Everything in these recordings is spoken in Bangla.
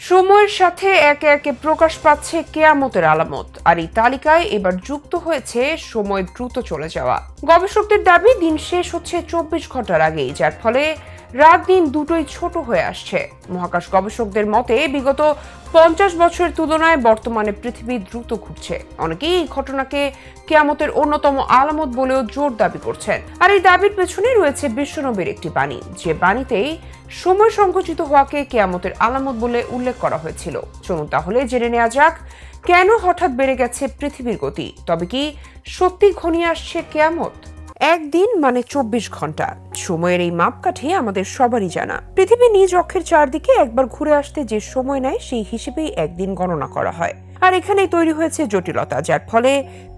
সময়ের সাথে একে একে প্রকাশ পাচ্ছে কেয়ামতের আলামত, আর এই তালিকায় এবার যুক্ত হয়েছে সময় দ্রুত চলে যাওয়া। গবেষকদের দাবি দিন শেষ হচ্ছে 24 ঘন্টার আগেই, যার ফলে রাত দিন দুটোই ছোট হয়ে আসছে। মহাকাশ গবেষকদের মতে বিগত 50 বছরের তুলনায় বর্তমানে পৃথিবী দ্রুত ঘুরছে। অনেকেই এই ঘটনাকে কেয়ামতের অন্যতম আলামত বলেও জোর দাবি করছেন। আর এই দাবির পেছনে রয়েছে বিশ্বনবীর একটি বাণী, যে বাণীতেই সময় সংকুচিত হওয়াকে কেয়ামতের আলামত বলে উল্লেখ করা হয়েছিল। চলুন তাহলে জেনে নেওয়া যাক কেন হঠাৎ বেড়ে গেছে পৃথিবীর গতি। তবে কি সত্যি ঘনিয়ে আসছে কেয়ামত? একদিন মানে 24 ঘন্টা। সময়ের এই মাপকাঠি আমাদের সবারই জানা। পৃথিবী নিজ অক্ষের চারদিকে একবার ঘুরে আসতে যে সময় নেয় সেই হিসেবেই একদিন গণনা করা হয়। আর এখানেই তৈরি হয়েছে জটিলতা, যার ফলে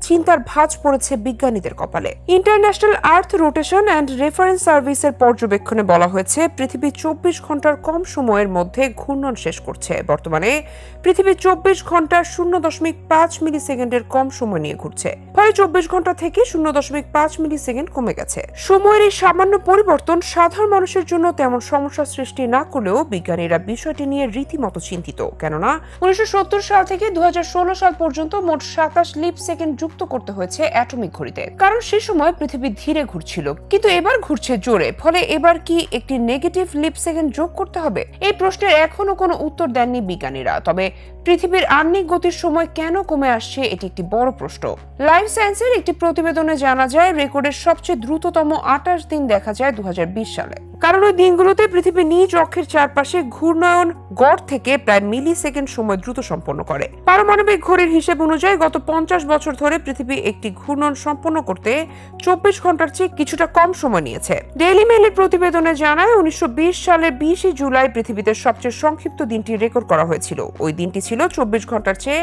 চিন্তার ভাঁজ পড়েছে বিজ্ঞানীদের কপালে। International earth rotation and reference সার্ভিসের পর্যবেক্ষণে বলা হয়েছে পৃথিবী 24 ঘন্টার কম সময়ের মধ্যে ঘূর্ণন শেষ করছে। বর্তমানে পৃথিবী 24 ঘন্টার 0.5 মিলি সেকেন্ডের কম সময় নিয়ে ঘুরছে। ফলে 24 ঘন্টা থেকে 0.5 মিলি সেকেন্ড কমে গেছে। সময়ের এই সামান্য পরিবর্তন সাধারণ মানুষের জন্য তেমন সমস্যা সৃষ্টি না করলেও বিজ্ঞানীরা বিষয়টি নিয়ে রীতিমতো চিন্তিত। কেননা 1970 সাল থেকে 2016 সাল পর্যন্ত মোট 27 লিপ সেকেন্ড যুক্ত করতে হয়েছে অ্যাটমিক ঘড়িতে, কারণ সে সময় পৃথিবী ধীরে ঘুরছিল, কিন্তু এবার ঘুরছে জোরে। ফলে এবার কি একটি নেগেটিভ লিপ সেকেন্ড যোগ করতে হবে? এই প্রশ্নের এখনো কোনো উত্তর দেননি বিজ্ঞানীরা। তবে পৃথিবীর আহ্নিক গতির সময় কেন কমে আসছে, এটি একটি বড় প্রশ্ন। লাইফ সায়েন্সের একটি প্রতিবেদনে জানা যায় রেকর্ডের সবচেয়ে দ্রুততম 28 দিন দেখা যায় 2020 সালে। কারণ ওই দিনগুলোতে পৃথিবী নিজ অক্ষের চারপাশে ঘূর্ণায়ন গড় থেকে প্রায় মিলি সেকেন্ড সময় দ্রুত সম্পন্ন করে। পারমাণবিক ঘড়ির হিসেব অনুযায়ী গত 50 বছর ধরে পৃথিবী একটি ঘূর্ণন সম্পন্ন করতে 24 ঘন্টার চেয়ে কিছুটা কম সময় নিয়েছে। ডেইলি মেইলের প্রতিবেদনে জানায় 1920 সালের 20 জুলাই পৃথিবীতে সবচেয়ে সংক্ষিপ্ত দিনটি রেকর্ড করা হয়েছিল। ওই দিনটি ছিল 24 ঘন্টার চেয়ে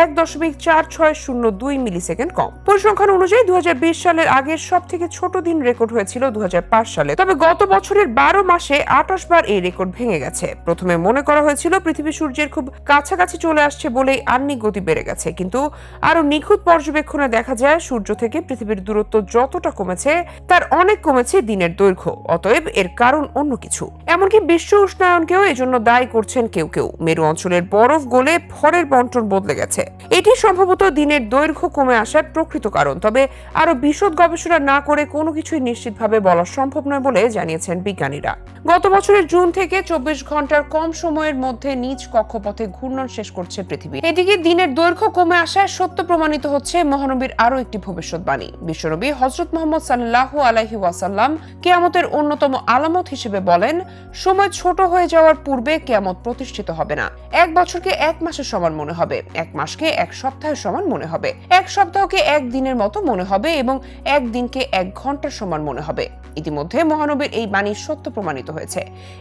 1.4602 মিলি সেকেন্ড কম। পরিসংখ্যান অনুযায়ী 2020 সালের আগের সব থেকে ছোট দিন রেকর্ড হয়েছিল 2005 সালে। তবে গত বছরের 12 মাসে 28 বার এই রেকর্ড ভেঙে গেছে। প্রথমে মনে করা হয়েছিল পৃথিবী সূর্যের খুব কাছাকাছি চলে আসছে বলেই আহ্নিক গতি বেড়ে গেছে, কিন্তু আরো নিখুঁত পর্যবেক্ষণে দেখা যায় সূর্য থেকে পৃথিবীর দূরত্ব যতটা কমেছে তার অনেক কমেছে দিনের দৈর্ঘ্য। অতএব এর কারণ অন্য কিছু। এমনকি বিশ্ব উষ্ণায়নকেও এজন্য দায়ী করছেন কেউ কেউ। মেরু অঞ্চলের বরফ গলে ভরের বন্টন বদলে গেছে, এটি সম্ভবত দিনের দৈর্ঘ্য কমে আসার প্রকৃত কারণ। তবে আরো বিশদ গবেষণা না করে কোনো কিছুই নিশ্চিতভাবে বলা সম্ভব নয় বলে জানিয়েছেন বিজ্ঞানীরা। গত বছরের জুন থেকে 24 ঘন্টার কম সময়ের মধ্যে নিজ কক্ষপথে ঘূর্ণন শেষ করছে পৃথিবী। এদিকে দিনের দৈর্ঘ্য কমে আসায় সত্য প্রমাণিত হচ্ছে মহানবীর আরো একটি ভবিষ্যৎবাণী। বিশ্বনবী হযরত মুহাম্মদ সাল্লাল্লাহু আলাইহি ওয়াসাল্লাম কিয়ামতের অন্যতম আলামত হিসেবে বলেন, সময় ছোট হয়ে যাওয়ার পূর্বে কিয়ামত প্রতিষ্ঠিত হবে না। এক বছরকে এক মাসের সমান মনে হবে, এক মাসকে এক সপ্তাহের সমান মনে হবে, এক সপ্তাহকে এক দিনের মতো মনে হবে এবং এক দিনকে এক ঘন্টার সমান মনে হবে। ইতিমধ্যে মহানবীর এই বাণী সত্য প্রমাণিত হয়েছে।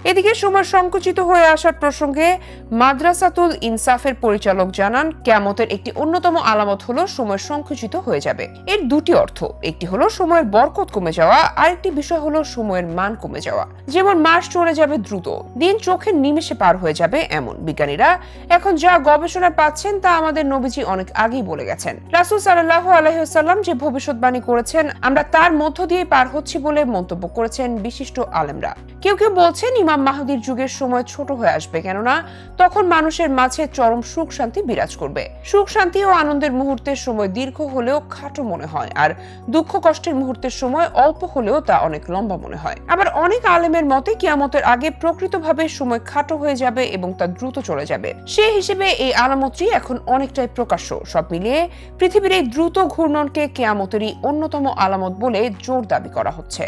এদিকে সময় সংকুচিত হয়ে আসার প্রসঙ্গে মাদ্রাসাতুল ইনসাফের পরিচালক জানান, কিয়ামতের একটি অন্যতম আলামত হলো সময় সংকুচিত হয়ে যাবে। এর দুটি অর্থ, একটি হলো সময়ের বরকত কমে যাওয়া, আরেকটি বিষয় হলো সময়ের মান কমে যাওয়া। যেমন মাস চলে যাবে দ্রুত, দিন চোখের নিমেষে পার হয়ে যাবে এমন। বিজ্ঞানীরা এখন যা গবেষণা পাচ্ছেন তা আমাদের নবীজি অনেক আগেই বলে গেছেন। রাসূল সাল্লাল্লাহু আলাইহি ওয়াসাল্লাম যে ভবিষ্যৎবাণী করেছেন আমরা তার মধ্য দিয়ে পার হচ্ছি বলে মন্তব্য করেছেন বিশিষ্ট আলেমরা। কেউ কেউ বলছেন ইমাম মাহদীর যুগের সময় ছোট হয়ে আসবে, কেননা তখন মানুষের মাঝে চরম সুখ শান্তি বিরাজ করবে। সুখ শান্তি ও আনন্দের মুহূর্তের সময় দীর্ঘ হলেও খাটো মনে হয়, আর দুঃখ কষ্টের মুহূর্তের সময় অল্প হলেও তা অনেক লম্বা মনে হয়। আবার অনেক আলেমের মতে কিয়ামতের আগে প্রকৃতভাবে সময় খাটো হয়ে যাবে এবং তা দ্রুত চলে যাবে। সেই হিসেবে এই আলামতটি এখন অনেকটাই প্রকাশ্য। সব মিলিয়ে পৃথিবীর এই দ্রুত ঘূর্ণনকে কিয়ামতেরই অন্যতম আলামত বলে জোর দাবি করা হচ্ছে।